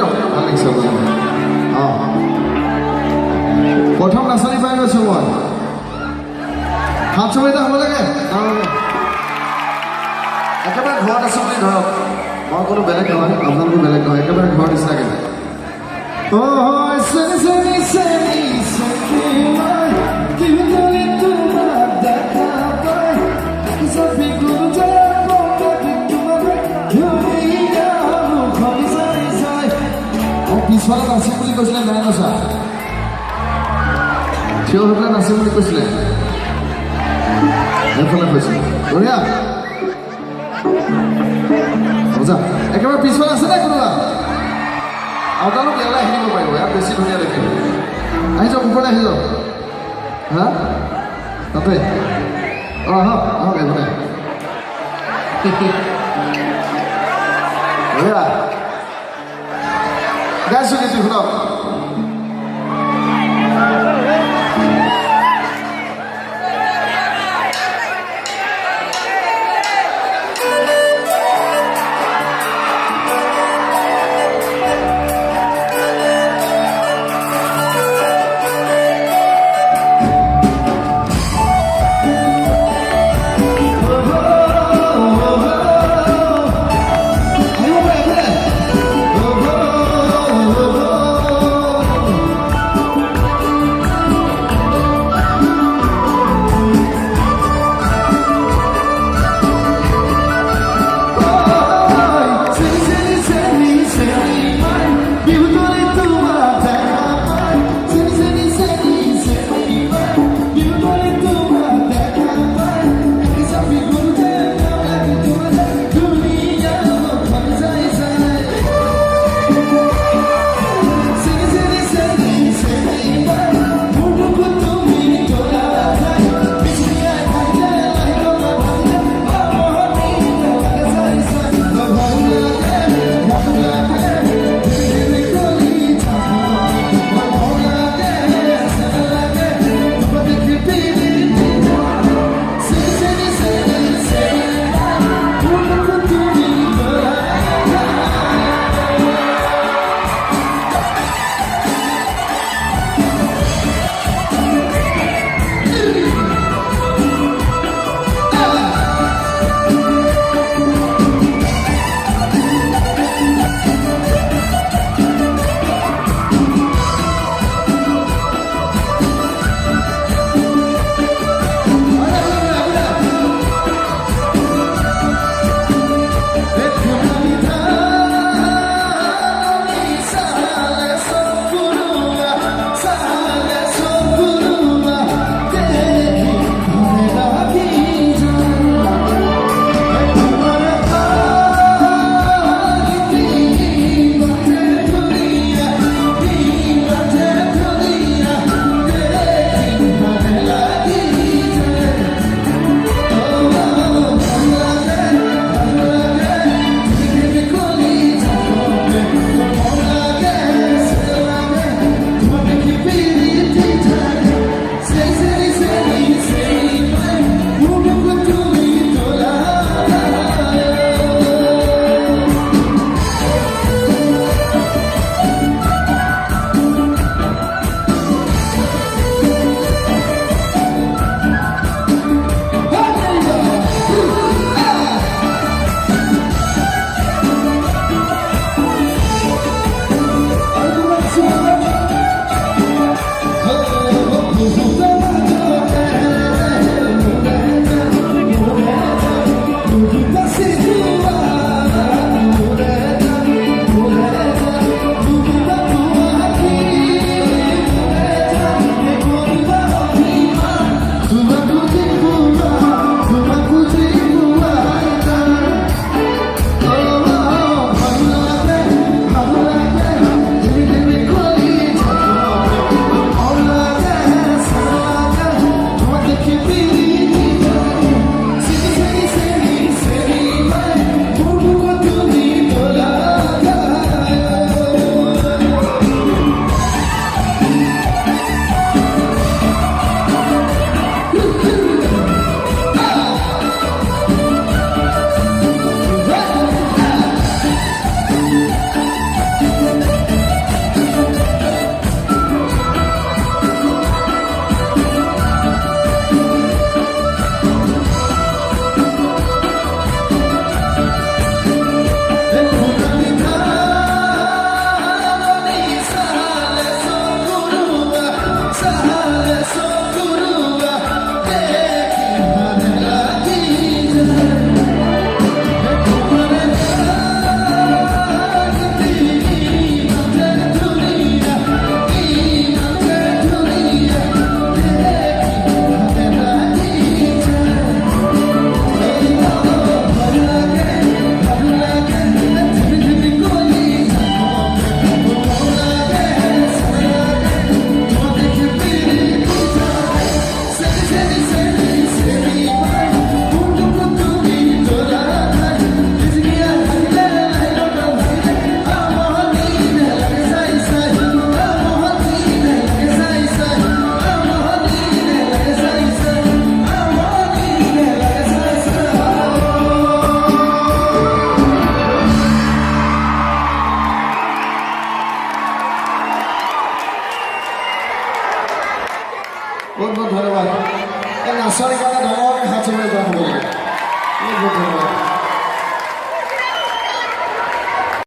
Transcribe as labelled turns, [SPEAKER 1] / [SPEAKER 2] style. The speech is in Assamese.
[SPEAKER 1] দিয়ক ভাল লাগিছে অঁ প্ৰথম নাচনি পাই গৈছো মই হাত চবিতা হ'ব লাগে একেবাৰে ঘৰত আছো বুলি ধৰক মই কোনো বেলেগ নহয় আপোনালোকো বেলেগ নহয় একেবাৰে ঘৰ নিচিনাকৈ পিছফালে নাচিম বুলি কৈছিলে নাই নচা থিয় হৈ পেলাই নাচিম বুলি কৈছিলে এইফালে কৈছিলে বঢ়িয়া মজা একেবাৰে পিছফালে আছে নাই কোনোবা আপোনালোক ইয়ালৈ আহি দিব পাৰিব ইয়াত বেছি ধুনীয়া দেখিব আহি যাওক ওপৰলৈ আহি যাওক হা তাতে অঁ আহক আহক এইফালে বঢ়িয়া গাইছোঁ গীতটো শুনক ছোৱালীৰ কাৰণে ডাঙৰকৈ হাত চুবলৈ যোৱা হ'ব লাগে